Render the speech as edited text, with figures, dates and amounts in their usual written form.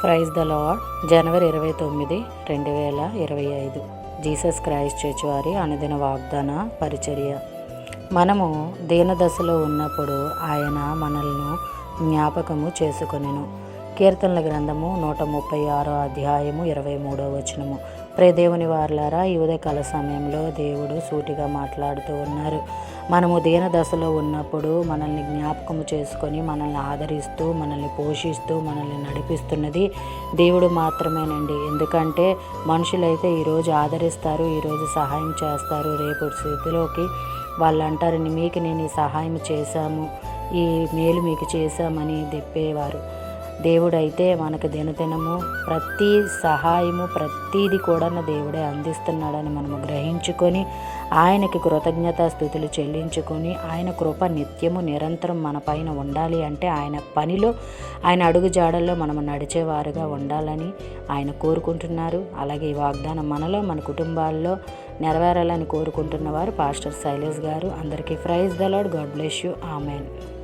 Praise the Lord. జనవరి 29, 2025 Jesus Christ church వారి అనుదిన వాగ్దాన పరిచర్య. మనము దీనదశలో ఉన్నప్పుడు ఆయన మనల్ని జ్ఞాపకము చేసుకొనెను. కీర్తనల గ్రంథము 136 అధ్యాయము 23వ వచనము. దేవుని వారలారా, ఈ ఉదయకాల సమయంలో దేవుడు సూటిగా మాట్లాడుతూ ఉన్నారు. మనము దీన దశలో ఉన్నప్పుడు మనల్ని జ్ఞాపకము చేసుకొని మనల్ని ఆదరిస్తూ, మనల్ని పోషిస్తూ, మనల్ని నడిపిస్తున్నది దేవుడు మాత్రమేనండి. ఎందుకంటే మనుషులైతే ఈరోజు ఆదరిస్తారు, ఈరోజు సహాయం చేస్తారు, రేపు స్థితిలోకి వాళ్ళు అంటారు, మీకు నేను ఈ సహాయం చేశాము, ఈ మేలు మీకు చేశామని చెప్పేవారు. దేవుడైతే మనకు దినదినము ప్రతి సహాయము ప్రతీది కూడా దేవుడే అందిస్తున్నాడని మనము గ్రహించుకొని ఆయనకి కృతజ్ఞతా స్థుతులు చెల్లించుకొని ఆయన కృప నిత్యము నిరంతరం మన పైన ఉండాలి అంటే ఆయన పనిలో, ఆయన అడుగు జాడల్లో మనము నడిచేవారుగా ఉండాలని ఆయన కోరుకుంటున్నారు. అలాగే ఈ వాగ్దానం మనలో, మన కుటుంబాల్లో నెరవేరాలని కోరుకుంటున్నవారు పాస్టర్ శైలేష్ గారు. అందరికీ praise the Lord. God bless you. Amen.